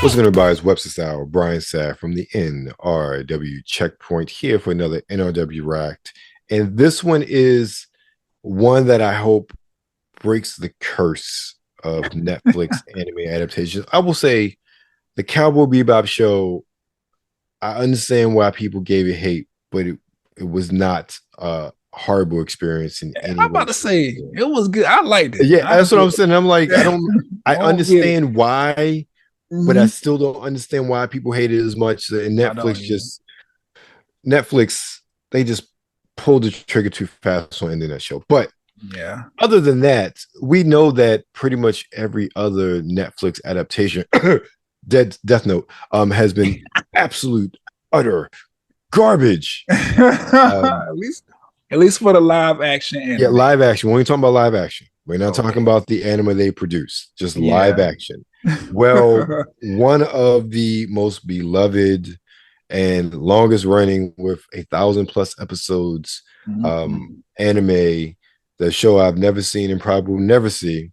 What's going to buy is WebsterStyle, Brian Sapph from the NRW Checkpoint here for another NRW React. And this one is one that I hope breaks the curse of Netflix anime adaptations. I will say the Cowboy Bebop show, I understand why people gave it hate, but it was not a horrible experience in any way. I'm about to say it was good. I liked it. Yeah, that's what I'm saying. I'm like, I understand why, but I still don't understand why people hate it as much. And Netflix, they just pulled the trigger too fast on ending that show. But yeah, other than that, we know that pretty much every other Netflix adaptation, Death Note, has been absolute, utter garbage. At least for the live action anime. Yeah, live action. When we're talking about live action, we're not talking about the anime they produce, just live action. Well, one of the most beloved and longest running with 1,000+ episodes anime, the show I've never seen and probably will never see.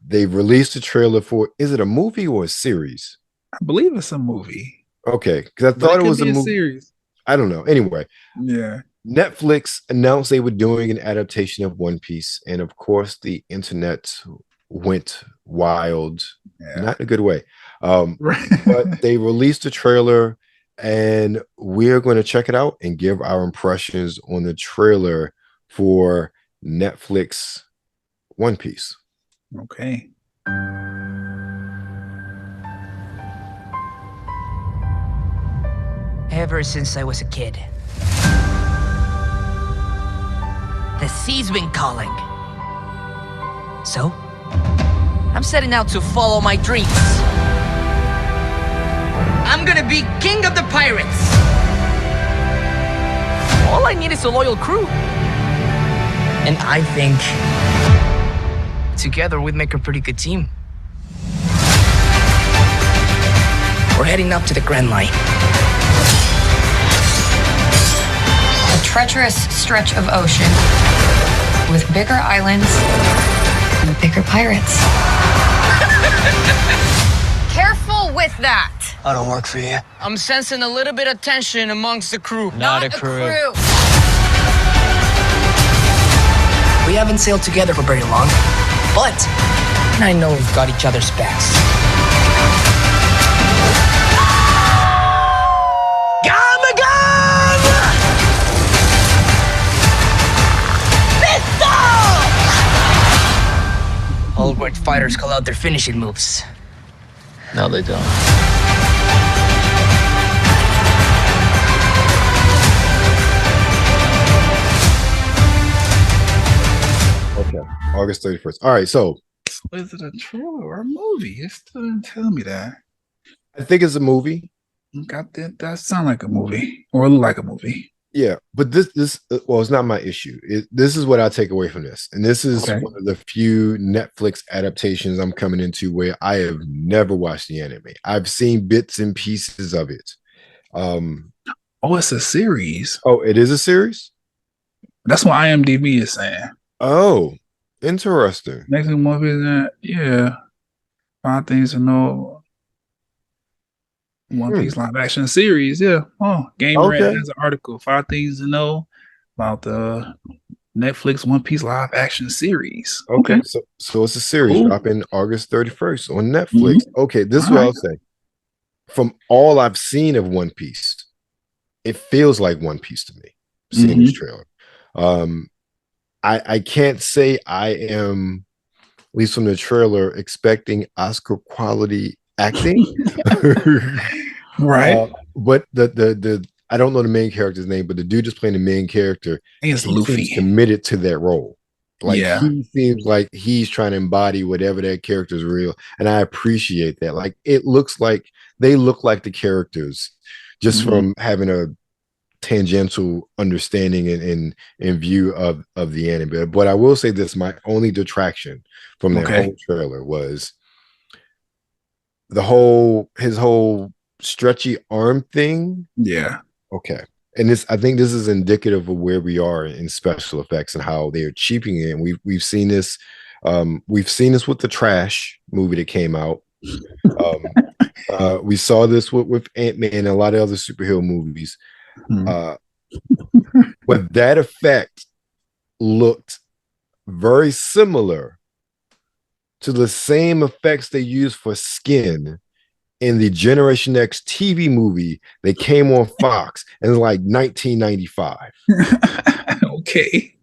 They've released a trailer for, is it a movie or a series? I believe it's a movie. Okay, because I thought it was a movie. Series. I don't know. Anyway, yeah. Netflix announced they were doing an adaptation of One Piece, and of course, the internet went wild, not in a good way. But they released a trailer, and we're going to check it out and give our impressions on the trailer for Netflix One Piece. Okay. Ever since I was a kid, the sea's been calling. So, I'm setting out to follow my dreams. I'm gonna be king of the pirates. All I need is a loyal crew. And I think together we'd make a pretty good team. We're heading up to the Grand Line. A treacherous stretch of ocean with bigger islands and bigger pirates. Careful with that. I don't work for you. I'm sensing a little bit of tension amongst the crew. Not a crew. We haven't sailed together for very long, but I know we've got each other's backs. Old world fighters call out their finishing moves. No, they don't. Okay, August 31st. All right, so is it a trailer or a movie? It still didn't tell me that. I think it's a movie. That sound like a movie or look like a movie. Yeah, but this well, it's not my issue. This is what I take away from this, and this is one of the few Netflix adaptations I'm coming into where I have never watched the anime. I've seen bits and pieces of it. It's a series. Oh, it is a series? That's what IMDb is saying. Oh, interesting. Next movie is that, yeah. 5 things to know. One Piece live action series, yeah. Oh, Game Red has an article. 5 things to know about the Netflix One Piece live action series. Okay, so it's a series dropping August 31st on Netflix. Okay, this is what I'll say. From all I've seen of One Piece, it feels like One Piece to me. Seeing this trailer, I can't say I am, at least from the trailer, expecting Oscar quality acting. Right. But the I don't know the main character's name, but the dude just playing the main character, he's Luffy, seems committed to that role. Like he seems like he's trying to embody whatever that character is real, and I appreciate that. Like it looks like they look like the characters just from having a tangential understanding and view of the anime. But I will say this: my only detraction from that whole trailer was his whole stretchy arm thing. Yeah. Okay. And this, I think this is indicative of where we are in special effects and how they are cheaping it. And we've seen this. We've seen this with the Trash movie that came out. We saw this with Ant-Man and a lot of other superhero movies. But that effect looked very similar to the same effects they used for skin in the Generation X TV movie that came on Fox in like 1995. Okay.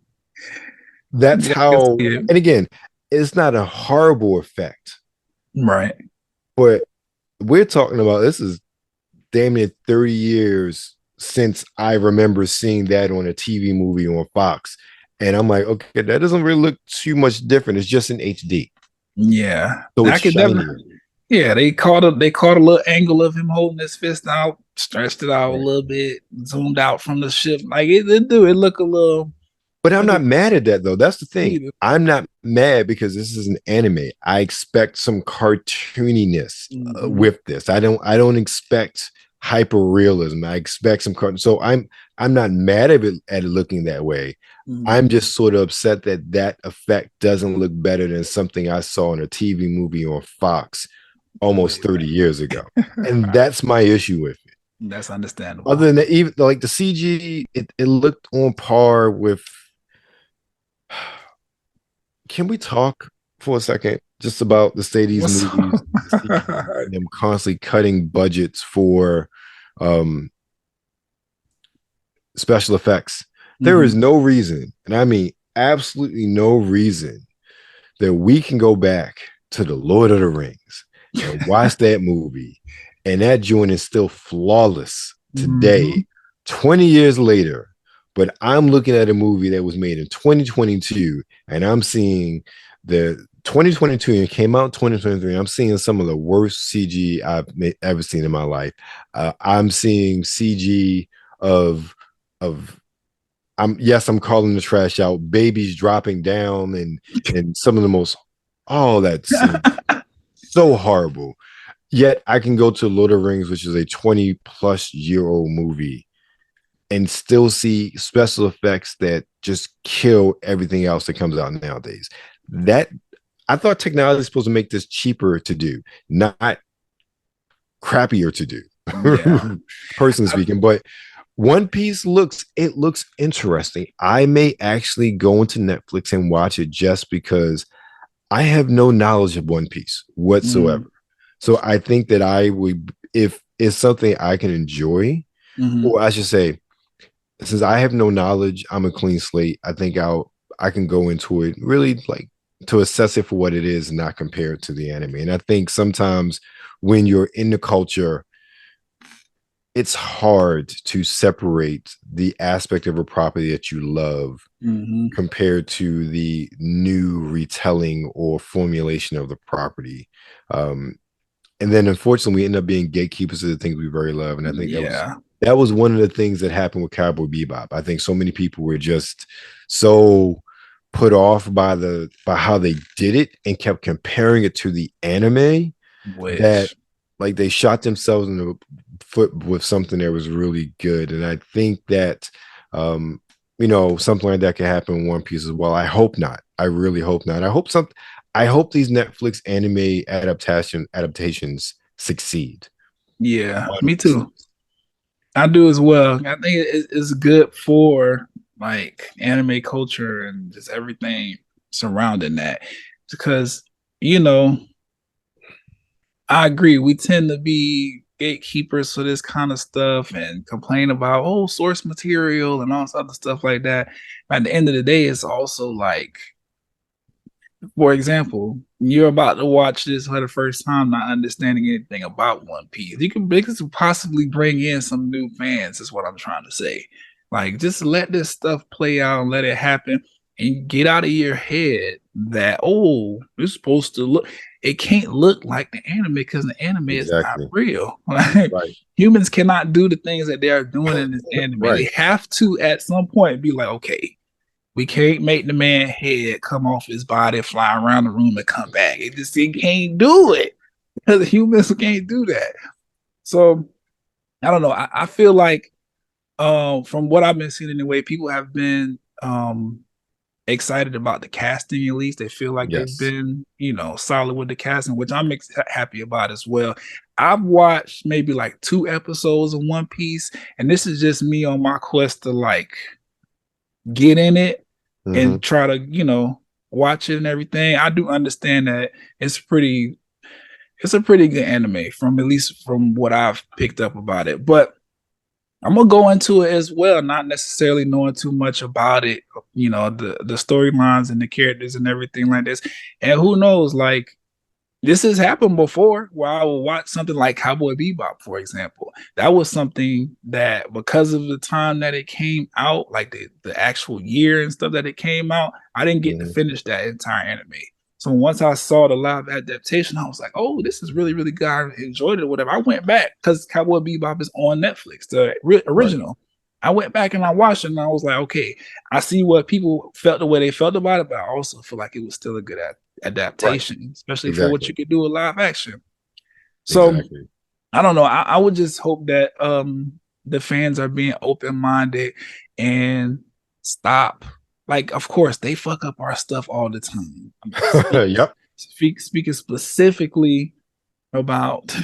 That's how, and again, it's not a horrible effect. Right. But we're talking about, this is damn near 30 years since I remember seeing that on a TV movie on Fox. And I'm like, okay, that doesn't really look too much different. It's just in HD. Yeah. So it's shiny. Yeah, they caught a little angle of him holding his fist out, stretched it out a little bit, zoomed out from the ship. Like it look a little. But I'm not mad at that though. That's the thing. I'm not mad because this is an anime. I expect some cartooniness with this. I don't expect hyper realism. I expect some cartoon. So I'm not mad at it looking that way. I'm just sort of upset that effect doesn't look better than something I saw in a TV movie on Fox almost 30 years ago. And that's my issue with it. That's understandable. Other than that, even like the CG, it looked on par with. Can we talk for a second just about the state of these movies? And them constantly cutting budgets for special effects. There is no reason, and I mean absolutely no reason, that we can go back to the Lord of the Rings and watch that movie, and that joint is still flawless today, 20 years later. But I'm looking at a movie that was made in 2022, and I'm seeing the 2022 and came out in 2023. I'm seeing some of the worst CG I've ever seen in my life. I'm seeing CG of I'm calling the trash out. Babies dropping down and some of the most, that's so horrible. Yet I can go to Lord of the Rings, which is a 20-plus-year-old movie, and still see special effects that just kill everything else that comes out nowadays. That I thought technology is supposed to make this cheaper to do, not crappier to do. Yeah. Personally speaking, but One Piece looks interesting. I may actually go into Netflix and watch it just because I have no knowledge of One Piece whatsoever. So I think that I would, if it's something I can enjoy, or I should say, since I have no knowledge, I'm a clean slate. I think I can go into it really like to assess it for what it is and not compare it to the anime. And I think sometimes when you're in the culture, it's hard to separate the aspect of a property that you love compared to the new retelling or formulation of the property. And then unfortunately we end up being gatekeepers of the things we very love. And I think that was one of the things that happened with Cowboy Bebop. I think so many people were just so put off by how they did it and kept comparing it to the anime that like they shot themselves in the foot with something that was really good. And I think that something like that could happen in One Piece as well. I hope not. I really hope not. I hope these Netflix anime adaptations succeed. Yeah, me too. I do as well. I think it's good for like anime culture and just everything surrounding that, because I agree, we tend to be gatekeepers for this kind of stuff and complain about source material and all this other stuff like that. At the end of the day, it's also like, for example, you're about to watch this for the first time, not understanding anything about One Piece. You can possibly bring in some new fans, is what I'm trying to say. Like, just let this stuff play out and let it happen, and get out of your head that, it's supposed to look, it can't look like the anime because the anime is not real. Right. Humans cannot do the things that they are doing in this anime. They have to, at some point, be like, okay, we can't make the man head come off his body, fly around the room, and come back. It can't do it because humans can't do that. So I don't know. I feel like from what I've been seeing anyway, people have been excited about the casting. At least they feel like Yes. they've been, solid with the casting, which I'm happy about as well. I've watched maybe like 2 episodes of One Piece, and this is just me on my quest to like get in it and try to, watch it and everything. I do understand that it's a pretty good anime from at least from what I've picked up about it. But I'm gonna go into it as well, not necessarily knowing too much about it, the storylines and the characters and everything like this. And who knows, like this has happened before where I will watch something like Cowboy Bebop, for example. That was something that because of the time that it came out, like the actual year and stuff that it came out, I didn't get to finish that entire anime. So once I saw the live adaptation, I was like, oh, this is really, really good. I enjoyed it or whatever. I went back because Cowboy Bebop is on Netflix, the original. Right. I went back and I watched it and I was like, okay, I see what people felt the way they felt about it, but I also feel like it was still a good adaptation, especially for what you could do with live action. So I don't know. I would just hope that the fans are being open-minded and stop. Like, of course, they fuck up our stuff all the time. Yep. Speaking specifically about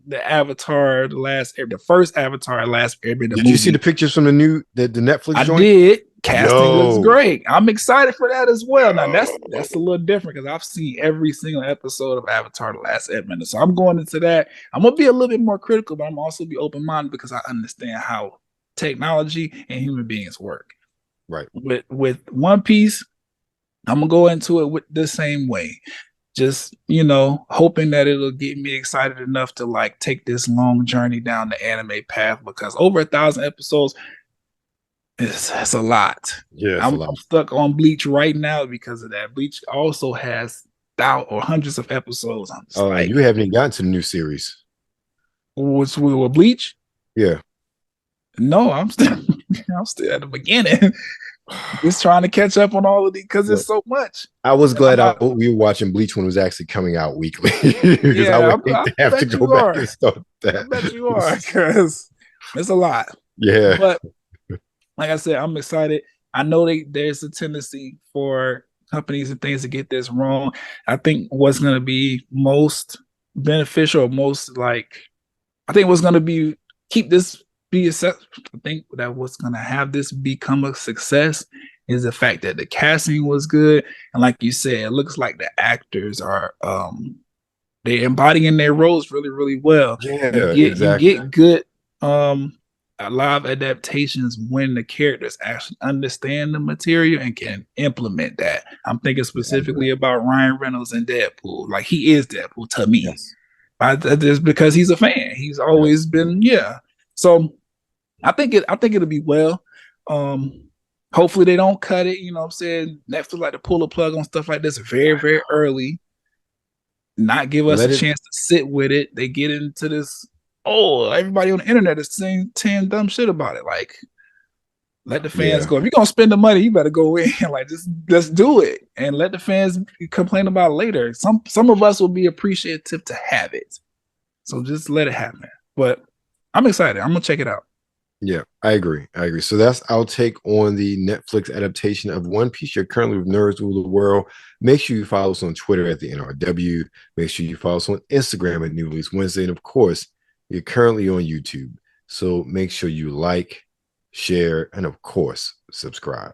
the Avatar, the first Avatar, Last Airbender. Did you see the pictures from the Netflix joint? I did. Casting looks great. I'm excited for that as well. Now that's a little different because I've seen every single episode of Avatar: The Last Airbender, so I'm going into that. I'm gonna be a little bit more critical, but I'm also be open-minded because I understand how technology and human beings work. Right. With One Piece, I'm gonna go into it with the same way. Just, hoping that it'll get me excited enough to like take this long journey down the anime path because over 1,000 episodes it's a lot. Yeah, I'm stuck on Bleach right now because of that. Bleach also has thousands or hundreds of episodes. You haven't even gotten to the new series. What's with Bleach? Yeah. No, I'm still at the beginning. Just trying to catch up on all of these because it's so much. I was glad we were watching Bleach when it was actually coming out weekly. Because I would hate to have to go back and start that. I bet you are because it's a lot. Yeah. But like I said, I'm excited. I know there's a tendency for companies and things to get this wrong. I think what's going to be most beneficial, what's going to be keep this be a I think that what's going to have this become a success is the fact that the casting was good, and like you said, it looks like the actors are they're embodying their roles really, really well. Yeah, exactly. You get good live adaptations when the characters actually understand the material and can implement that. I'm thinking specifically about Ryan Reynolds and Deadpool. Like he is Deadpool to me. Yes. Just because he's a fan. He's always been, So I think it'll be well. Hopefully they don't cut it. You know what I'm saying? Netflix like to pull a plug on stuff like this very, very early. Not give us a chance to sit with it. They get into this. Oh, everybody on the internet is saying dumb shit about it. Like, let the fans go. If you're gonna spend the money, you better go in. Like, just let's do it and let the fans complain about it later. Some of us will be appreciative to have it. So just let it happen. But I'm excited. I'm gonna check it out. Yeah, I agree. So that's our take on the Netflix adaptation of One Piece. You're currently with Nerds Rule the World. Make sure you follow us on Twitter at the NRW. Make sure you follow us on Instagram at New Release Wednesday. And of course, you're currently on YouTube. So make sure you like, share, and of course, subscribe.